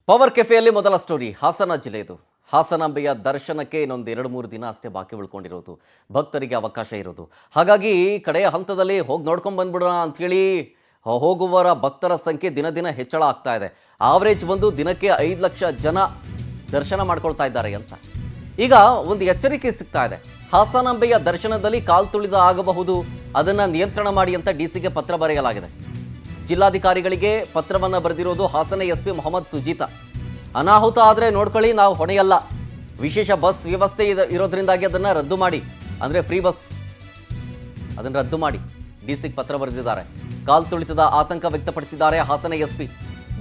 Power ಕೆಫೆಯಲ್ಲಿ ಮೊದಲ story Hassan ಜಿಲ್ಲೆಯದು. ಹಾಸನಾಂಬೆಯ ದರ್ಶನಕ್ಕೆ ಇನ್ನೊಂದು 2-3 ದಿನ ಅಷ್ಟೇ ಬಾಕಿ ಉಳ್ಕೊಂಡಿರೋದು, ಭಕ್ತರಿಗೆ ಅವಕಾಶ ಇರೋದು. ಹಾಗಾಗಿ ಕಡೆಯ ಹಂತದಲ್ಲಿ ಹೋಗಿ ನೋಡ್ಕೊಂಡು ಬಂದ್ಬಿಡೋಣ ಅಂಥೇಳಿ ಹೋಗುವವರ ಭಕ್ತರ ಸಂಖ್ಯೆ ದಿನ ದಿನ ಹೆಚ್ಚಳ ಆಗ್ತಾ ಇದೆ. ಆವರೇಜ್ ಬಂದು ದಿನಕ್ಕೆ 5 ಲಕ್ಷ ಜನ ದರ್ಶನ ಮಾಡ್ಕೊಳ್ತಾ ಇದ್ದಾರೆ ಅಂತ ಈಗ ಒಂದು ಎಚ್ಚರಿಕೆ ಸಿಗ್ತಾ ಇದೆ. ಹಾಸನಾಂಬೆಯ ದರ್ಶನದಲ್ಲಿ ಕಾಲ್ ತುಳಿದ ಆಗಬಹುದು, ಅದನ್ನು ನಿಯಂತ್ರಣ ಮಾಡಿ ಅಂತ ಡಿಸಿಗೆ ಪತ್ರ ಬರೆಯಲಾಗಿದೆ. ಜಿಲ್ಲಾಧಿಕಾರಿಗಳಿಗೆ ಪತ್ರವನ್ನು ಬರೆದಿರೋದು ಹಾಸನ ಎಸ್ಪಿ ಮೊಹಮ್ಮದ್ ಸುಜೀತಾ. ಅನಾಹುತ ಆದರೆ ನೋಡ್ಕೊಳ್ಳಿ, ನಾವು ಹೊಣೆಯಲ್ಲ, ವಿಶೇಷ ಬಸ್ ವ್ಯವಸ್ಥೆ ಇರೋದ್ರಿಂದಾಗಿ ಅದನ್ನು ರದ್ದು ಮಾಡಿ, ಅಂದರೆ ಫ್ರೀ ಬಸ್ ಅದನ್ನು ರದ್ದು ಮಾಡಿ ಡಿಸಿಗೆ ಪತ್ರ ಬರೆದಿದ್ದಾರೆ. ಕಾಲ್ ತುಳಿತದ ಆತಂಕ ವ್ಯಕ್ತಪಡಿಸಿದ್ದಾರೆ ಹಾಸನ ಎಸ್ಪಿ.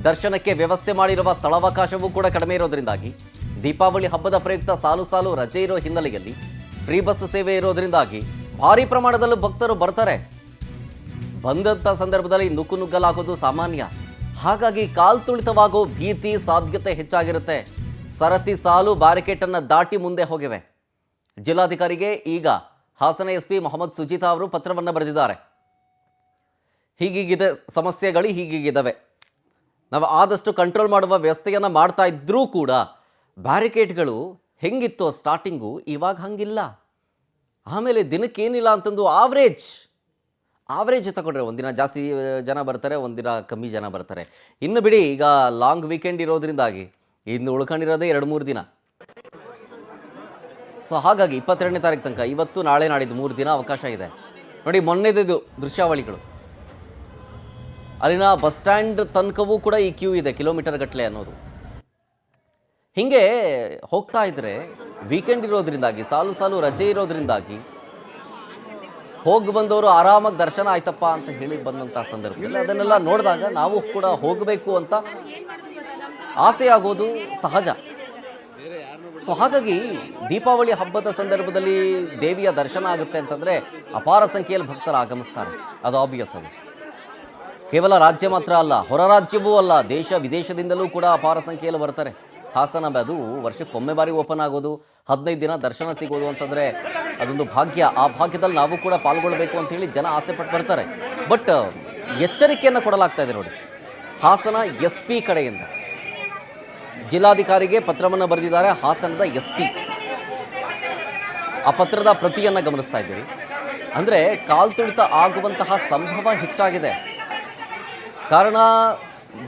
ದರ್ಶನಕ್ಕೆ ವ್ಯವಸ್ಥೆ ಮಾಡಿರುವ ಸ್ಥಳಾವಕಾಶವೂ ಕೂಡ ಕಡಿಮೆ ಇರೋದ್ರಿಂದಾಗಿ, ದೀಪಾವಳಿ ಹಬ್ಬದ ಪ್ರಯುಕ್ತ ಸಾಲು ಸಾಲು ರಜೆ ಇರೋ ಹಿನ್ನೆಲೆಯಲ್ಲಿ ಫ್ರೀ ಬಸ್ ಸೇವೆ ಇರೋದ್ರಿಂದಾಗಿ ಭಾರಿ ಪ್ರಮಾಣದಲ್ಲಿ ಭಕ್ತರು ಬರ್ತಾರೆ. ಬಂದಂಥ ಸಂದರ್ಭದಲ್ಲಿ ನುಗ್ಗಲಾಗೋದು ಸಾಮಾನ್ಯ. ಹಾಗಾಗಿ ಕಾಲ್ ತುಳಿತವಾಗೋ ಭೀತಿ ಸಾಧ್ಯತೆ ಹೆಚ್ಚಾಗಿರುತ್ತೆ. ಸರತಿ ಸಾಲು ಬ್ಯಾರಿಕೇಟನ್ನು ದಾಟಿ ಮುಂದೆ ಹೋಗಿವೆ. ಜಿಲ್ಲಾಧಿಕಾರಿಗೆ ಈಗ ಹಾಸನ ಎಸ್ಪಿ ಮೊಹಮ್ಮದ್ ಸುಜೀತಾ ಅವರು ಪತ್ರವನ್ನು ಬರೆದಿದ್ದಾರೆ. ಹೀಗೀಗಿದೆ ಸಮಸ್ಯೆಗಳು, ಹೀಗೀಗಿದ್ದಾವೆ, ನಾವು ಆದಷ್ಟು ಕಂಟ್ರೋಲ್ ಮಾಡುವ ವ್ಯವಸ್ಥೆಯನ್ನು ಮಾಡ್ತಾ ಇದ್ರೂ ಕೂಡ ಬ್ಯಾರಿಕೇಡ್ಗಳು ಹೆಂಗಿತ್ತು ಸ್ಟಾರ್ಟಿಂಗು, ಇವಾಗ ಹಂಗಿಲ್ಲ. ಆಮೇಲೆ ದಿನಕ್ಕೇನಿಲ್ಲ ಅಂತಂದು ಆವ್ರೇಜ್ ತಗೊಂಡ್ರೆ ಒಂದಿನ ಜಾಸ್ತಿ ಜನ ಬರ್ತಾರೆ, ಒಂದಿನ ಕಮ್ಮಿ ಜನ ಬರ್ತಾರೆ. ಇನ್ನು ಬಿಡಿ, ಈಗ ಲಾಂಗ್ ವೀಕೆಂಡ್ ಇರೋದ್ರಿಂದಾಗಿ ಇನ್ನು ಉಳ್ಕೊಂಡಿರೋದೇ 2-3 ದಿನ. ಸೊ ಹಾಗಾಗಿ 22ನೇ ತಾರೀಕು ತನಕ, ಇವತ್ತು ನಾಳೆ ನಾಡಿದ್ದು 3 ದಿನ ಅವಕಾಶ ಇದೆ. ನೋಡಿ, ಮೊನ್ನೆದು ದೃಶ್ಯಾವಳಿಗಳು, ಅಲ್ಲಿನ ಬಸ್ ಸ್ಟ್ಯಾಂಡ್ ತನಕವೂ ಕೂಡ ಈ ಕ್ಯೂ ಇದೆ, ಕಿಲೋಮೀಟರ್ ಗಟ್ಟಲೆ ಅನ್ನೋದು. ಹೀಗೆ ಹೋಗ್ತಾ ಇದ್ರೆ ವೀಕೆಂಡ್ ಇರೋದ್ರಿಂದಾಗಿ, ಸಾಲು ಸಾಲು ರಜೆ ಇರೋದ್ರಿಂದಾಗಿ ಹೋಗಿ ಬಂದವರು ಆರಾಮಾಗಿ ದರ್ಶನ ಆಯ್ತಪ್ಪ ಅಂತ ಹೇಳಿ ಬಂದಂಥ ಸಂದರ್ಭದಲ್ಲಿ ಅದನ್ನೆಲ್ಲ ನೋಡಿದಾಗ ನಾವು ಕೂಡ ಹೋಗಬೇಕು ಅಂತ ಆಸೆ ಆಗೋದು ಸಹಜ. ಸೊ ಹಾಗಾಗಿ ದೀಪಾವಳಿ ಹಬ್ಬದ ಸಂದರ್ಭದಲ್ಲಿ ದೇವಿಯ ದರ್ಶನ ಆಗುತ್ತೆ ಅಂತಂದರೆ ಅಪಾರ ಸಂಖ್ಯೆಯಲ್ಲಿ ಭಕ್ತರು ಆಗಮಿಸ್ತಾರೆ. ಅದು ಆಬ್ವಿಯಸ್. ಅದು ಕೇವಲ ರಾಜ್ಯ ಮಾತ್ರ ಅಲ್ಲ, ಹೊರ ರಾಜ್ಯವೂ ಅಲ್ಲ, ದೇಶ ವಿದೇಶದಿಂದಲೂ ಕೂಡ ಅಪಾರ ಸಂಖ್ಯೆಯಲ್ಲಿ ಬರ್ತಾರೆ. ಹಾಸನ ಅದು ವರ್ಷಕ್ಕೊಮ್ಮೆ ಬಾರಿ ಓಪನ್ ಆಗೋದು, 15 ದಿನ ದರ್ಶನ ಸಿಗೋದು ಅಂತಂದರೆ ಅದೊಂದು ಭಾಗ್ಯ. ಆ ಭಾಗ್ಯದಲ್ಲಿ ನಾವು ಕೂಡ ಪಾಲ್ಗೊಳ್ಬೇಕು ಅಂತೇಳಿ ಜನ ಆಸೆ ಪಟ್ಟು ಬರ್ತಾರೆ. ಬಟ್ ಎಚ್ಚರಿಕೆಯನ್ನು ಕೊಡಲಾಗ್ತಾ ಇದೆ ನೋಡಿ, ಹಾಸನ ಎಸ್ ಪಿ ಕಡೆಯಿಂದ ಜಿಲ್ಲಾಧಿಕಾರಿಗೆ ಪತ್ರವನ್ನು ಬರೆದಿದ್ದಾರೆ ಹಾಸನದ ಎಸ್ ಪಿ. ಆ ಪತ್ರದ ಪ್ರತಿಯನ್ನು ಗಮನಿಸ್ತಾ ಇದ್ದೀರಿ. ಅಂದರೆ ಕಾಲ್ ತುಳಿತ ಆಗುವಂತಹ ಸಂಭವ ಹೆಚ್ಚಾಗಿದೆ, ಕಾರಣ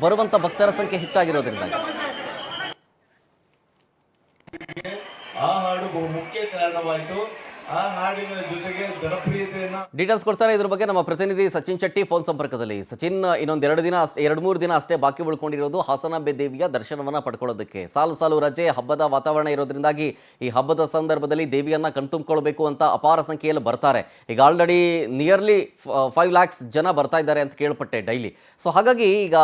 ಬರುವಂಥ ಭಕ್ತರ ಸಂಖ್ಯೆ ಹೆಚ್ಚಾಗಿರೋದ್ರಿಂದಾಗಿ. ಆ ಹಾಡು ಬಹುಮುಖ್ಯ ಕಾರಣವಾಯಿತು. ಆ ಹಾಡಿನ ಜೊತೆಗೆ ಜನಪ್ರಿಯತೆಯನ್ನು ಡೀಟೇಲ್ಸ್ ಕೊಡ್ತಾರೆ ಇದ್ರ ಬಗ್ಗೆ ನಮ್ಮ ಪ್ರತಿನಿಧಿ ಸಚಿನ್ ಶೆಟ್ಟಿ ಫೋನ್ ಸಂಪರ್ಕದಲ್ಲಿ. ಸಚಿನ್, ಇನ್ನೊಂದು 2-3 ದಿನ ಅಷ್ಟೇ ಬಾಕಿ ಉಳ್ಕೊಂಡಿರೋದು ಹಾಸನಾಂಬೆ ದೇವಿಯ ದರ್ಶನವನ್ನು ಪಡ್ಕೊಳ್ಳೋದಕ್ಕೆ. ಸಾಲು ಸಾಲು ರಜೆ, ಹಬ್ಬದ ವಾತಾವರಣ ಇರೋದ್ರಿಂದಾಗಿ ಈ ಹಬ್ಬದ ಸಂದರ್ಭದಲ್ಲಿ ದೇವಿಯನ್ನು ಕಣ್ತುಂಬಿಕೊಳ್ಬೇಕು ಅಂತ ಅಪಾರ ಸಂಖ್ಯೆಯಲ್ಲಿ ಬರ್ತಾರೆ. ಈಗ ಆಲ್ರೆಡಿ ನಿಯರ್ಲಿ 5 lakhs ಜನ ಬರ್ತಾ ಇದ್ದಾರೆ ಅಂತ ಕೇಳ್ಪಟ್ಟೆ ಡೈಲಿ. ಸೊ ಹಾಗಾಗಿ ಈಗ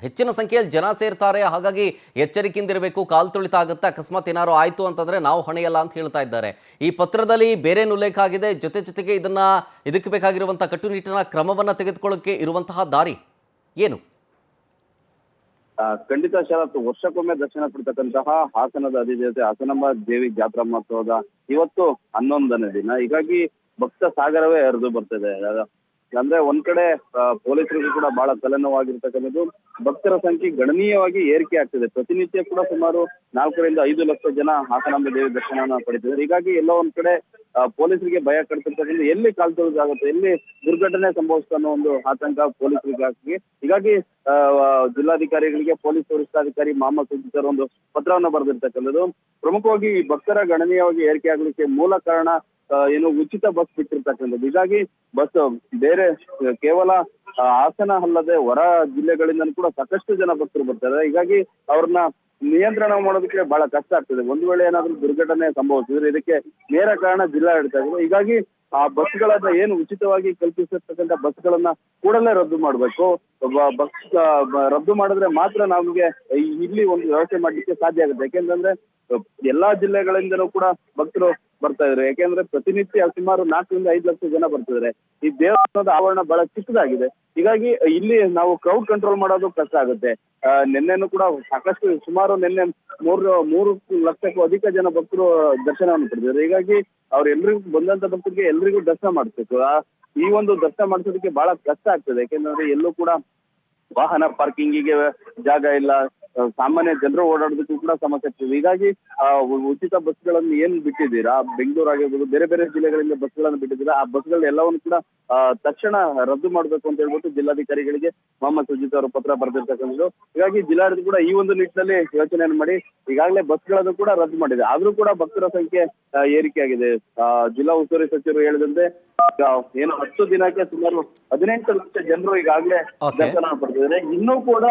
ಹೆಚ್ಚಿನ ಸಂಖ್ಯೆಯಲ್ಲಿ ಜನ ಸೇರ್ತಾರೆ. ಹಾಗಾಗಿ ಎಚ್ಚರಿಕೆಯಿಂದಿರಬೇಕು, ಕಾಲ್ ತುಳಿತ ಆಗುತ್ತೆ, ಅಕಸ್ಮಾತ್ ಏನಾದ್ರು ಆಯಿತು ಅಂತಂದರೆ ನಾವು ಹೊಣೆಯಲ್ಲ ಅಂತ ಹೇಳ್ತಾ ಇದ್ದಾರೆ. ಈ ಪತ್ರದ ಬೇರೆ ಉಲ್ಲೇಖ ಆಗಿದೆ, ಜೊತೆಗೆ ಇದಕ್ಕೆ ಬೇಕಾಗಿರುವಂತಹ ಕಟ್ಟುನಿಟ್ಟಿನ ಕ್ರಮವನ್ನ ತೆಗೆದುಕೊಳ್ಳಕ್ಕೆ ಇರುವಂತಹ ದಾರಿ ಏನು? ಖಂಡಿತ ಶರತ್, ವರ್ಷಕ್ಕೊಮ್ಮೆ ದರ್ಶನ ಪಡ್ತಕ್ಕಂತಹ ಹಾಸನದ ಅಧಿದೇವತೆ ಹಾಸನಾಂಬ ದೇವಿ ಜಾತ್ರಾ ಮಹೋತ್ಸವದ ಇವತ್ತು 11ನೇ ದಿನ. ಹೀಗಾಗಿ ಭಕ್ತ ಸಾಗರವೇ ಹರಿದು ಬರ್ತದೆ. ಅಂದ್ರೆ ಒಂದ್ ಕಡೆ ಪೊಲೀಸರಿಗೂ ಕೂಡ ಬಹಳ ತಲೆನೋವಾಗಿರ್ತಕ್ಕಂಥದ್ದು, ಭಕ್ತರ ಸಂಖ್ಯೆ ಗಣನೀಯವಾಗಿ ಏರಿಕೆ ಆಗ್ತಿದೆ. ಪ್ರತಿನಿತ್ಯ ಕೂಡ ಸುಮಾರು 4-5 ಲಕ್ಷ ಜನ ಹಾಸನಾಂಬೆ ದೇವಿ ದರ್ಶನವನ್ನ ಪಡಿತಿದ್ದಾರೆ. ಹೀಗಾಗಿ ಎಲ್ಲೋ ಒಂದ್ ಕಡೆ ಪೊಲೀಸರಿಗೆ ಭಯ ಕಟ್ತಿರ್ತಕ್ಕಂಥ, ಎಲ್ಲಿ ಕಾಲ್ ತುಳಿದಾಗುತ್ತೆ, ಎಲ್ಲಿ ದುರ್ಘಟನೆ ಸಂಭವಿಸುತ್ತೆ ಅನ್ನೋ ಒಂದು ಆತಂಕ ಪೊಲೀಸರಿಗಾಗಿ. ಹೀಗಾಗಿ ಜಿಲ್ಲಾಧಿಕಾರಿಗಳಿಗೆ ಪೊಲೀಸ್ ವರಿಷ್ಠಾಧಿಕಾರಿ ಮೊಹಮ್ಮದ್ ಸುಜೀತಾ ಒಂದು ಪತ್ರವನ್ನ ಬರೆದಿರ್ತಕ್ಕಂಥದ್ದು. ಪ್ರಮುಖವಾಗಿ ಈ ಭಕ್ತರ ಗಣನೀಯವಾಗಿ ಏರಿಕೆ ಆಗ್ಲಿಕ್ಕೆ ಮೂಲ ಕಾರಣ ಏನು ಉಚಿತ ಬಸ್ ಬಿಟ್ಟಿರ್ತಕ್ಕಂಥದ್ದು. ಹೀಗಾಗಿ ಬಸ್ ಬೇರೆ ಕೇವಲ ಹಾಸನ ಅಲ್ಲದೆ ಹೊರ ಜಿಲ್ಲೆಗಳಿಂದ ಕೂಡ ಸಾಕಷ್ಟು ಜನ ಭಕ್ತರು ಬರ್ತಾರೆ. ಹೀಗಾಗಿ ಅವ್ರನ್ನ ನಿಯಂತ್ರಣ ಮಾಡೋದಕ್ಕೆ ಬಹಳ ಕಷ್ಟ ಆಗ್ತದೆ. ಒಂದು ವೇಳೆ ಏನಾದ್ರೂ ದುರ್ಘಟನೆ ಸಂಭವಿಸಿದ್ರೆ ಇದಕ್ಕೆ ನೇರ ಕಾರಣ ಜಿಲ್ಲಾಡಳಿತ ಆಗಿದೆ. ಹೀಗಾಗಿ ಆ ಬಸ್ಗಳನ್ನ ಏನು ಉಚಿತವಾಗಿ ಕಲ್ಪಿಸಿರ್ತಕ್ಕಂಥ ಬಸ್ಗಳನ್ನ ಕೂಡಲೇ ರದ್ದು ಮಾಡಬೇಕು. ಬಸ್ ರದ್ದು ಮಾಡಿದ್ರೆ ಮಾತ್ರ ನಮಗೆ ಇಲ್ಲಿ ಒಂದು ವ್ಯವಸ್ಥೆ ಮಾಡ್ಲಿಕ್ಕೆ ಸಾಧ್ಯ ಆಗುತ್ತೆ. ಯಾಕೆಂತಂದ್ರೆ ಎಲ್ಲಾ ಜಿಲ್ಲೆಗಳಿಂದಲೂ ಕೂಡ ಭಕ್ತರು ಬರ್ತಾ ಇದ್ದಾರೆ. ಯಾಕೆಂದ್ರೆ ಪ್ರತಿನಿತ್ಯ ಸುಮಾರು 4-5 ಲಕ್ಷ ಜನ ಬರ್ತಿದ್ದಾರೆ. ಈ ದೇವಸ್ಥಾನದ ಆವರಣ ಬಹಳ ಚಿಕ್ಕದಾಗಿದೆ. ಹೀಗಾಗಿ ಇಲ್ಲಿ ನಾವು ಕ್ರೌಡ್ ಕಂಟ್ರೋಲ್ ಮಾಡೋದು ಕಷ್ಟ ಆಗುತ್ತೆ. ನಿನ್ನೆನೂ ಕೂಡ ಸಾಕಷ್ಟು ಸುಮಾರು ನಿನ್ನೆ 3 ಲಕ್ಷಕ್ಕೂ ಅಧಿಕ ಜನ ಭಕ್ತರು ದರ್ಶನವನ್ನು ಪಡೆದಿದ್ದಾರೆ. ಹೀಗಾಗಿ ಅವ್ರೆಲ್ರಿಗೂ ಬಂದಂತ ಭಕ್ತರಿಗೆ ಎಲ್ರಿಗೂ ದರ್ಶನ ಮಾಡಿಸ್ಬೇಕು. ಈ ಒಂದು ದರ್ಶನ ಮಾಡಿಸೋದಕ್ಕೆ ಬಹಳ ಕಷ್ಟ ಆಗ್ತದೆ. ಯಾಕೆಂದ್ರೆ ಎಲ್ಲೂ ಕೂಡ ವಾಹನ ಪಾರ್ಕಿಂಗಿಗೆ ಜಾಗ ಇಲ್ಲ, ಸಾಮಾನ್ಯ ಜನರು ಓಡಾಡೋದಕ್ಕೂ ಕೂಡ ಸಮಸ್ಯೆ ಆಗ್ತದೆ. ಹೀಗಾಗಿ ಉಚಿತ ಬಸ್ಗಳನ್ನು ಏನ್ ಬಿಟ್ಟಿದ್ದೀರಾ, ಬೆಂಗಳೂರು ಆಗಿರ್ಬೋದು ಬೇರೆ ಬೇರೆ ಜಿಲ್ಲೆಗಳಿಂದ ಬಸ್ಗಳನ್ನು ಬಿಟ್ಟಿದ್ದೀರಾ, ಆ ಬಸ್ಗಳು ಎಲ್ಲವನ್ನು ಕೂಡ ತಕ್ಷಣ ರದ್ದು ಮಾಡಬೇಕು ಅಂತ ಹೇಳ್ಬಿಟ್ಟು ಜಿಲ್ಲಾಧಿಕಾರಿಗಳಿಗೆ ಮೊಹಮ್ಮದ್ ಸುಜಿತ್ ಅವರು ಪತ್ರ ಬರೆದಿರ್ತಕ್ಕಂಥದ್ದು. ಹೀಗಾಗಿ ಜಿಲ್ಲಾಡಳಿತ ಕೂಡ ಈ ಒಂದು ನಿಟ್ಟಿನಲ್ಲಿ ಯೋಚನೆಯನ್ನು ಮಾಡಿ ಈಗಾಗಲೇ ಬಸ್ಗಳನ್ನು ಕೂಡ ರದ್ದು ಮಾಡಿದೆ. ಆದ್ರೂ ಕೂಡ ಭಕ್ತರ ಸಂಖ್ಯೆ ಏರಿಕೆ ಆಗಿದೆ. ಜಿಲ್ಲಾ ಉಸ್ತುವಾರಿ ಸಚಿವರು ಹೇಳಿದಂತೆ ಏನು 10 ದಿನಕ್ಕೆ ಸುಮಾರು 18 ಲಕ್ಷ ಜನರು ಈಗಾಗಲೇ ದರ್ಶನ ಪಡೆದಿದ್ದಾರೆ. ಇನ್ನೂ ಕೂಡ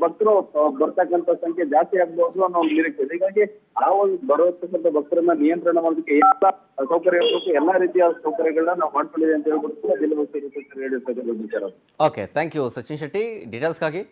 ಭಕ್ತರು ಬರ್ತಕ್ಕಂಥ ಸಂಖ್ಯೆ ಜಾಸ್ತಿ ಆಗಬಹುದು ಅನ್ನೋ ಒಂದು ನಿರೀಕ್ಷೆ ಇದೆ. ಹೀಗಾಗಿ ಆ ಒಂದು ಬರತಕ್ಕಂಥ ಭಕ್ತರನ್ನ ನಿಯಂತ್ರಣ ಮಾಡೋದಕ್ಕೆ ಎಲ್ಲ ಸೌಕರ್ಯ ಇರಬೇಕು, ಎಲ್ಲಾ ರೀತಿಯ ಸೌಕರ್ಯಗಳನ್ನ ನಾವು ಮಾಡ್ಕೊಂಡಿದೆ ಅಂತ ಹೇಳ್ಬಿಟ್ಟು ಕೂಡ ಜಿಲ್ಲಾ ಉಸ್ತುವಾರಿ ಸಚಿವರು ಹೇಳಿರ್ತಕ್ಕಂಥ ವಿಚಾರ. Okay, thank you Sachin Shetty ಡೀಟೇಲ್ಸ್ಗಾಗಿ.